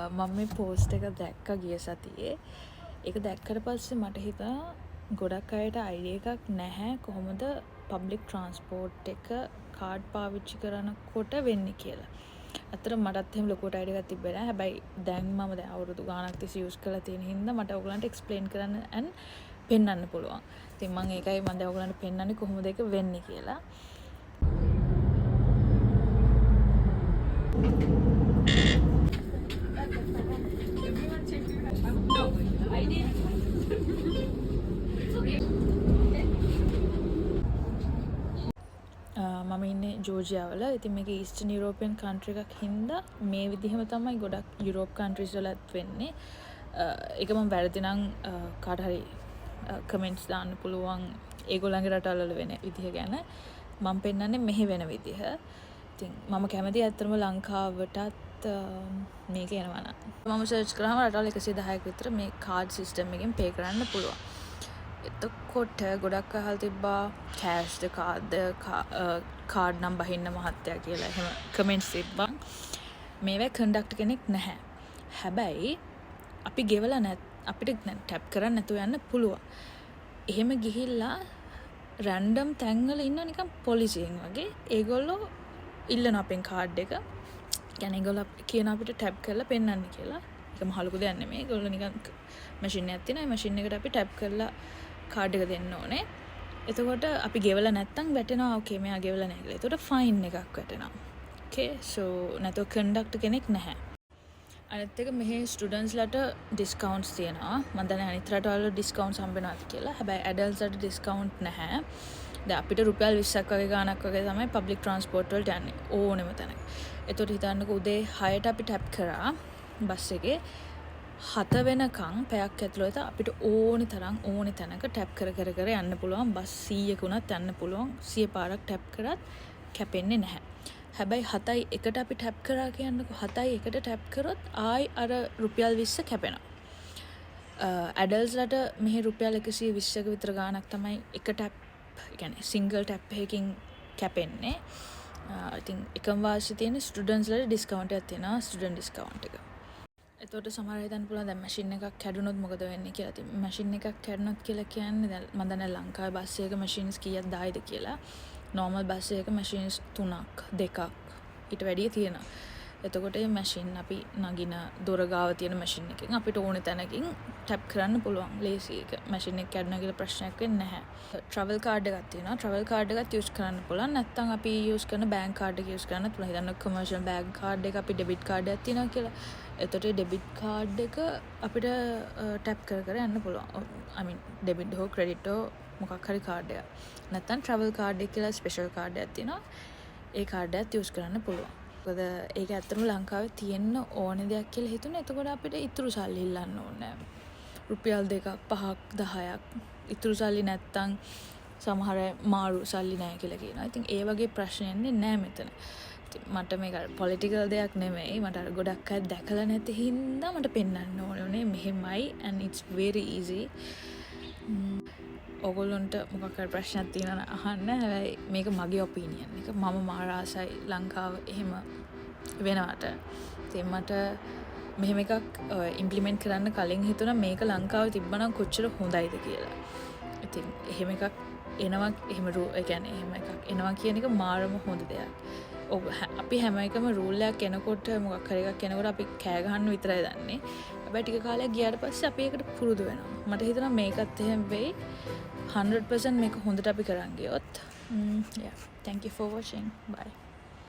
මම මේ පෝස්ට් එක දැක්කා ගිය සතියේ. ඒක දැක්කට පස්සේ මට හිතුණා ගොඩක් අයට අයිඩියා එකක් නැහැ කොහොමද පබ්ලික් ට්‍රාන්ස්පෝර්ට් එක කාඩ් පාවිච්චි කරනකොට වෙන්නේ කියලා. ඇත්තටම මටත් එහෙම ලොකුවට අයිඩියා එකක් තිබ්බේ නැහැ. හැබැයි දැන් මම දැන් අවුරුදු ගාණක් තිස්සේ යූස් කරලා තියෙන හින්දා මට ඔයගලන්ට එක්ස්ප්ලেইন කරන්න and පෙන්වන්න පුළුවන්. ඉතින් මම ඒකයි මම දැන් ඔයගලන්ට පෙන්වන්නේ කොහොමද ඒක වෙන්නේ කියලා. මම ඉන්නේ ජෝර්ජියාවල. ඉතින් මේක ඊස්ටර්න් යුරෝපියන් කන්ට්‍රි එකක් හින්දා මේ විදිහම තමයි ගොඩක් යුරෝප් කන්ට්‍රීස් වලත් වෙන්නේ. ඒක මම වැරදි නම් කාට හරි කමෙන්ට්ස් දාන්න පුළුවන් ඒගොල්ලන්ගේ රටවල වෙන විදිහ ගැන. මම පෙන්නන්නේ මෙහි වෙන විදිහ. ඉතින් මම කැමතියි ඇත්තටම ලංකාවටත් මේක එනවා නම්. මම සර්ච් කරාම රටවල් 110ක විතර මේ කාඩ් සිස්ටම් එකෙන් පේ කරන්න පුළුවන්. එතකොට ගොඩක් අහලා තිබ්බා කෑෂ්ද කාඩ් නම් බහින්න මහත්තයා කියලා එහෙම කමෙන්ට්ස් තිබ්බා. මේවා කන්ඩක්ටර් කෙනෙක් නැහැ. හැබැයි අපි ගෙවලා අපිට ටැප් කරන්න නැතුව යන්න පුළුවන්. එහෙම ගිහිල්ලා රැන්ඩම් තැන්වල ඉන්න නිකන් පොලිසියෙන් වගේ ඒගොල්ලෝ ඉල්ලන අපෙන් කාඩ් එක. කියන්නේ ඒගොල්ලෝ කියන අපිට ටැප් කරලා පෙන්නන්න කියලා. ඒක මහ ලොකු දෙයක් නෙමෙයි. ඒගොල්ලෝ නිකන් මැෂින් එකක් තියෙනවා. ඒ මැෂින් එකට අපි ටැප් කරලා කාඩ් එක දෙන්න ඕනේ. එතකොට අපි ගෙවලා නැත්තම් වැටෙනවා. ඕකේ මෙයා ගෙවලා නැහැ කියලා. එතකොට ෆයින් එකක් වැටෙනවා. ඕකේ සෝ නැතෝ කන්ඩක්ටර් කෙනෙක් නැහැ. අනිත් එක මෙහි ස්ටුඩන්ට්ස්ලාට ඩිස්කවුන්ට්ස් තියෙනවා. මම දන්නේ අනිත් රටවල ඩිස්කවුන්ට්ස් හම්බෙනවාද කියලා. හැබැයි ඇඩල්ට්ස්ලාට ඩිස්කවුන්ට් නැහැ. දැන් අපිට රුපියල් 20ක් වගේ ගාණක් වගේ තමයි පබ්ලික් ට්‍රාන්ස්පෝර්ට් වලට යන්නේ ඕනෙම තැනක. එතකොට හිතන්නකෝ උදේ 6ට අපි ටැප් කරා බස් එකේ 7 වෙනකන් පැයක් ඇතුළත අපිට ඕනි තරම් ඕනි තැනක ටැප් කර යන්න පුළුවන්. බස් 100ක උනත් යන්න පුළුවන්. 100 පාරක් ටැප් කරත් කැපෙන්නේ නැහැ. හැබැයි 7යි 1ට අපි ටැප් කරා කියන්නකෝ 7යි 1ට ටැප් කරොත් ආයි අර රුපියල් 20 කැපෙනවා. ඇඩල්ට්ස්ලාට මෙහි රුපියල් 120ක විතර ගාණක් තමයි එක ටැප් කියන්නේ සිංගල් ටැප් එකකින් කැපෙන්නේ. ඉතින් එකම වාසිය තියෙන ස්ටුඩන්ට්ස්ලාට ඩිස්කවුන්ට් එකක් තියෙනවා ස්ටුඩන්ට් ඩිස්කවුන්ට් එක. එතකොට සමහර අය හිතන්න පුළුවන් දැන් මැෂින් එකක් කැඩුනොත් මොකද වෙන්නේ කියලා. ඉතින් මැෂින් එකක් කැඩුනොත් කියලා කියන්නේ දැන් මම දන්නේ ලංකාවේ බස් එකක මැෂින්ස් කීයක් දායිද කියලා. නෝමල් බස් එකක මැෂින්ස් 3ක් 2ක් ඊට වැඩිය තියෙනවා. එතකොට මේ මැෂින් අපි නගින දොර ගාව තියෙන මැෂින් එකෙන් අපිට ඕනේ තැනකින් ටැප් කරන්න පුළුවන්. ලේසි එක. මැෂින් එක කැඩුනා කියලා ප්‍රශ්නයක් වෙන්නේ නැහැ. ට්‍රැවල් කාඩ් එකක් තියෙනවා. ට්‍රැවල් කාඩ් එකත් යූස් කරන්න පුළුවන්. නැත්නම් අපි යූස් කරන බැංක් කාඩ් එක යූස් කරන්නත් පුළුවන්. හිතන්න කමර්ෂල් බැංක් කාඩ් එක අපි ඩෙබිට් කාඩ් එකක් තියෙනවා කියලා. එතකොට ඩෙබිට් කාඩ් එක අපිට ටැප් කර යන්න පුළුවන්. I mean ඩෙබිට් හෝ ක්‍රෙඩිට් හෝ මොකක් හරි කාඩ් එකක්. නැත්නම් ට්‍රැවල් කාඩ් එක කියලා ස්පෙෂල් කාඩ් එකක් තියෙනවා. ඒ කාඩ් එකත් යූස් කරන්න පුළුවන්. මොකද ඒක ඇත්තටම ලංකාවේ තියෙන්න ඕනේ දෙයක් කියලා හිතුනේ. එතකොට අපිට ඉතුරු සල්ලි ඉල්ලන්න ඕනේ නැහැ. රුපියල් 2ක් 5ක් 10ක් ඉතුරු සල්ලි නැත්තම් සමහර මාරු සල්ලි නැහැ කියලා කියනවා. ඉතින් ඒ වගේ ප්‍රශ්න එන්නේ නැහැ මෙතන. මට මේක පොලිටිකල් දෙයක් නෙමෙයි. මට අර ගොඩක් අය දැකලා නැති හින්දා මට පෙන්වන්න ඕනේ මෙහෙමයි and it's very easy. ඔයගොල්ලන්ට මොකක් හරි ප්‍රශ්නයක් තියෙනවා නම් අහන්න. හැබැයි මේක මගේ ඔපිනියන් එක. මම මාර ආසයි ලංකාව එහෙම වෙනවට. ඉතින් මට මෙහෙම එකක් ඉම්ප්ලිමන්ට් කරන්න කලින් හිතුණා මේක ලංකාවේ තිබ්බනම් කොච්චර හොඳයිද කියලා. ඉතින් එහෙම එකක් එනවා එහෙම ඒ කියන්නේ එහෙම එකක් එනවා කියන එක මාරම හොඳ දෙයක්. අපි හැම එකම රූල් එකක් එනකොට මොකක් හරි එකක් එනකොට අපි කෑ ගහන්න විතරයි දන්නේ. හැබැයි ටික කාලයක් ගියාට පස්සේ අපි ඒකට පුරුදු වෙනවා. මට හිතෙනවා මේකත් එහෙම වෙයි. 100% මේක හොඳට අපි කරන් ගියොත්. Yeah. Thank you for watching. Bye.